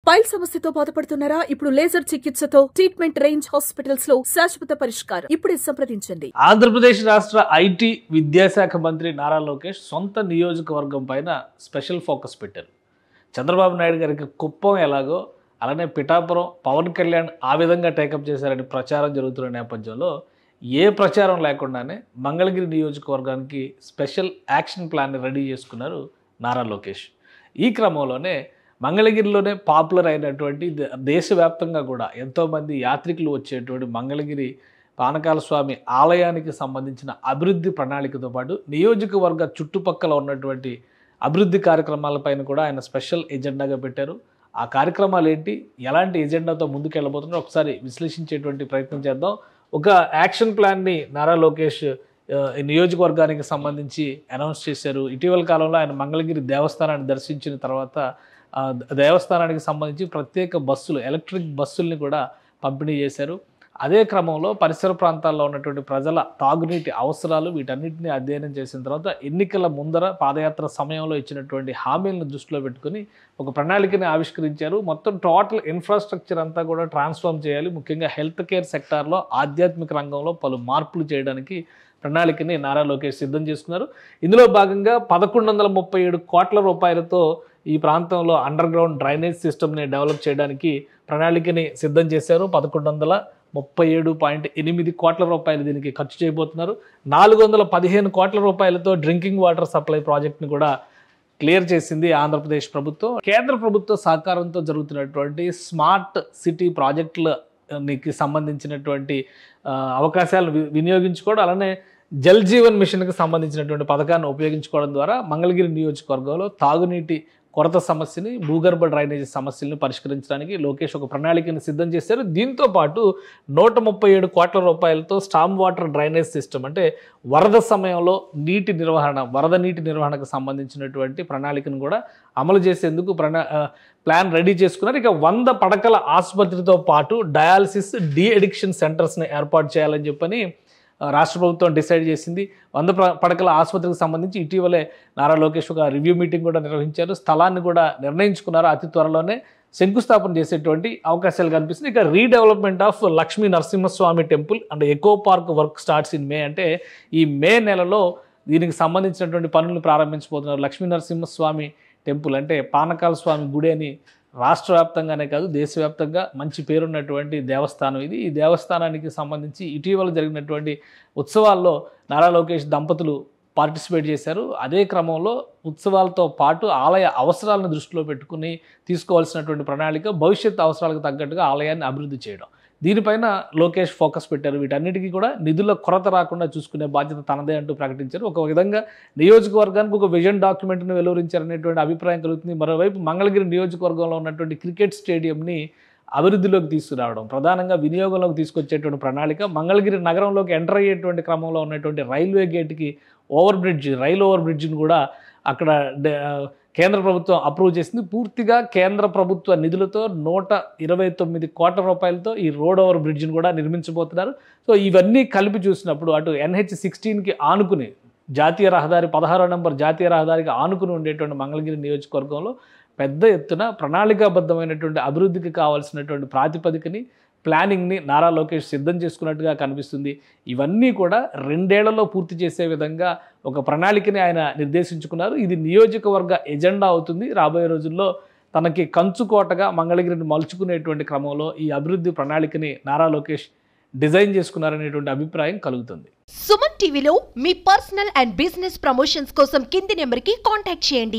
Pile సమస్యతో బాధపడుతున్నారా? ఇప్పుడు లేజర్ చికిత్సతో ట్రీట్మెంట్ రేంజ్ హాస్పిటల్స్ లో శాశ్వత పరిష్కారం. ఇప్పుడే సంప్రదించండి. ఆంధ్రప్రదేశ్ రాష్ట్ర ఐటీ విద్యాశాఖ మంత్రి నారా లోకేష్ సొంత నియోజకవర్గం పైన స్పెషల్ ఫోకస్ పెట్టారు. చంద్రబాబు నాయుడు గారికి కుప్పం ఎలాగో అలానే పిఠాపురం పవన్ కళ్యాణ్ ఆ విధంగా టేకప్ చేశారని ప్రచారం జరుగుతున్న నేపథ్యంలో ఏ ప్రచారం లేకుండానే మంగళగిరి నియోజకవర్గానికి స్పెషల్ యాక్షన్ ప్లాన్ రెడీ చేసుకున్నారు నారా లోకేష్. ఈ క్రమంలోనే మంగళగిరిలోనే పాపులర్ అయినటువంటి దేశవ్యాప్తంగా కూడా ఎంతోమంది యాత్రికులు వచ్చేటువంటి మంగళగిరి పానకాల స్వామి ఆలయానికి సంబంధించిన అభివృద్ధి ప్రణాళికతో పాటు నియోజకవర్గ చుట్టుపక్కల ఉన్నటువంటి అభివృద్ధి కార్యక్రమాలపైన కూడా ఆయన స్పెషల్ ఎజెండాగా పెట్టారు. ఆ కార్యక్రమాలు ఏంటి, ఎలాంటి ఎజెండాతో ముందుకెళ్ళబోతున్నారో ఒకసారి విశ్లేషించేటువంటి ప్రయత్నం చేద్దాం. ఒక యాక్షన్ ప్లాన్ని నారా లోకేష్ నియోజకవర్గానికి సంబంధించి అనౌన్స్ చేశారు. ఇటీవల కాలంలో ఆయన మంగళగిరి దేవస్థానాన్ని దర్శించిన తర్వాత దేవస్థానానికి సంబంధించి ప్రత్యేక బస్సులు, ఎలక్ట్రిక్ బస్సుల్ని కూడా పంపిణీ చేశారు. అదే క్రమంలో పరిసర ప్రాంతాల్లో ఉన్నటువంటి ప్రజల తాగునీటి అవసరాలు వీటన్నిటిని అధ్యయనం చేసిన తర్వాత ఎన్నికల ముందర పాదయాత్ర సమయంలో ఇచ్చినటువంటి హామీలను దృష్టిలో పెట్టుకుని ఒక ప్రణాళికని ఆవిష్కరించారు. మొత్తం టోటల్ ఇన్ఫ్రాస్ట్రక్చర్ అంతా కూడా ట్రాన్స్ఫార్మ్ చేయాలి. ముఖ్యంగా హెల్త్ కేర్ సెక్టార్లో ఆధ్యాత్మిక రంగంలో పలు మార్పులు చేయడానికి ప్రణాళికని నారా లోకేష్ సిద్ధం చేసుకున్నారు. ఇందులో భాగంగా 1137 కోట్ల రూపాయలతో ఈ ప్రాంతంలో అండర్ గ్రౌండ్ డ్రైనేజ్ సిస్టమ్ని డెవలప్ చేయడానికి ప్రణాళికని సిద్ధం చేశారు. 1137.8 కోట్ల రూపాయలు దీనికి ఖర్చు చేయబోతున్నారు. 415 కోట్ల రూపాయలతో డ్రింకింగ్ వాటర్ సప్లై ప్రాజెక్ట్ని కూడా క్లియర్ చేసింది ఆంధ్రప్రదేశ్ ప్రభుత్వం. కేంద్ర ప్రభుత్వ సహకారంతో జరుగుతున్నటువంటి స్మార్ట్ సిటీ ప్రాజెక్టులకి సంబంధించినటువంటి అవకాశాలను వినియోగించుకోవడం, అలానే జల్ జీవన్ మిషన్కి సంబంధించినటువంటి పథకాన్ని ఉపయోగించుకోవడం ద్వారా మంగళగిరి నియోజకవర్గంలో తాగునీటి కొరత సమస్యని, భూగర్భ డ్రైనేజీ సమస్యలను పరిష్కరించడానికి లోకేష్ ఒక ప్రణాళికను సిద్ధం చేశారు. దీంతో పాటు 137 కోట్ల రూపాయలతో స్టామ్ వాటర్ డ్రైనేజ్ సిస్టమ్, అంటే వరద సమయంలో నీటి నిర్వహణ, వరద నీటి నిర్వహణకు సంబంధించినటువంటి ప్రణాళికను కూడా అమలు చేసేందుకు ప్లాన్ రెడీ చేసుకున్నారు. ఇక 100 పడకల ఆసుపత్రితో పాటు డయాలసిస్, డీ అడిక్షన్ సెంటర్స్ని ఏర్పాటు చేయాలని చెప్పని రాష్ట్ర ప్రభుత్వం డిసైడ్ చేసింది. 100 పడకల ఆసుపత్రికి సంబంధించి ఇటీవలే నారా లోకేష్ ఒక రివ్యూ మీటింగ్ కూడా నిర్వహించారు. స్థలాన్ని కూడా నిర్ణయించుకున్నారు. అతి త్వరలోనే శంకుస్థాపన చేసేటువంటి అవకాశాలు కనిపిస్తుంది. ఇక redevelopment of Lakshmi Narasimhaswamy temple and echo park work starts in మే, అంటే ఈ మే నెలలో దీనికి సంబంధించినటువంటి పనులు ప్రారంభించబోతున్నారు. లక్ష్మీ నరసింహస్వామి టెంపుల్ అంటే పానకాల స్వామి గుడి అని రాష్ట్ర వ్యాప్తంగానే కాదు దేశవ్యాప్తంగా మంచి పేరున్నటువంటి దేవస్థానం ఇది. ఈ దేవస్థానానికి సంబంధించి ఇటీవల జరిగినటువంటి ఉత్సవాల్లో నారా లోకేష్ దంపతులు పార్టిసిపేట్ చేశారు. అదే క్రమంలో ఉత్సవాలతో పాటు ఆలయ అవసరాలను దృష్టిలో పెట్టుకుని తీసుకోవాల్సినటువంటి ప్రణాళిక, భవిష్యత్ అవసరాలకు తగ్గట్టుగా ఆలయాన్ని అభివృద్ధి చేయడం, దీనిపైన లోకేష్ ఫోకస్ పెట్టారు. వీటన్నిటికీ కూడా నిధుల కొరత రాకుండా చూసుకునే బాధ్యత తనదే అంటూ ప్రకటించారు. ఒక విధంగా నియోజకవర్గానికి ఒక విజన్ డాక్యుమెంట్ను వెలువరించారనేటువంటి అభిప్రాయం కలుగుతుంది. మరోవైపు మంగళగిరి నియోజకవర్గంలో ఉన్నటువంటి క్రికెట్ స్టేడియంని అభివృద్ధిలోకి తీసుకురావడం, ప్రధానంగా వినియోగంలోకి తీసుకొచ్చేటువంటి ప్రణాళిక, మంగళగిరి నగరంలోకి ఎంటర్ అయ్యేటువంటి క్రమంలో ఉన్నటువంటి రైల్వే గేట్కి రైల్ ఓవర్ బ్రిడ్జ్ని కూడా అక్కడ కేంద్ర ప్రభుత్వం అప్రూవ్ చేసింది. పూర్తిగా కేంద్ర ప్రభుత్వ నిధులతో 129 కోట్ల రూపాయలతో ఈ రోడ్ ఓవర్ బ్రిడ్జ్ని కూడా నిర్మించబోతున్నారు. సో ఇవన్నీ కలిపి చూసినప్పుడు అటు NH16కి ఆనుకుని జాతీయ రహదారి 16వ నంబర్ జాతీయ రహదారికి ఆనుకుని ఉండేటువంటి మంగళగిరి నియోజకవర్గంలో పెద్ద ఎత్తున ప్రణాళికాబద్ధమైనటువంటి అభివృద్ధికి కావాల్సినటువంటి ప్రాతిపదికని, ప్లానింగ్ని నారా లోకేష్ సిద్ధం చేసుకున్నట్టుగా కనిపిస్తుంది. ఇవన్నీ కూడా 2 ఏళ్లలో పూర్తి చేసే విధంగా ఒక ప్రణాళికని ఆయన నిర్దేశించుకున్నారు. ఇది నియోజకవర్గ ఎజెండా అవుతుంది. రాబోయే రోజుల్లో తనకి కంచుకోటగా మంగళగిరిని మలుచుకునేటువంటి క్రమంలో ఈ అభివృద్ధి ప్రణాళికని నారా లోకేష్ డిజైన్ చేసుకున్నారనేటువంటి అభిప్రాయం కలుగుతుంది. సుమన్ టీవీలో మీ పర్సనల్ అండ్ బిజినెస్ ప్రమోషన్స్ కోసం కింది నెంబర్కి కాంటాక్ట్ చేయండి.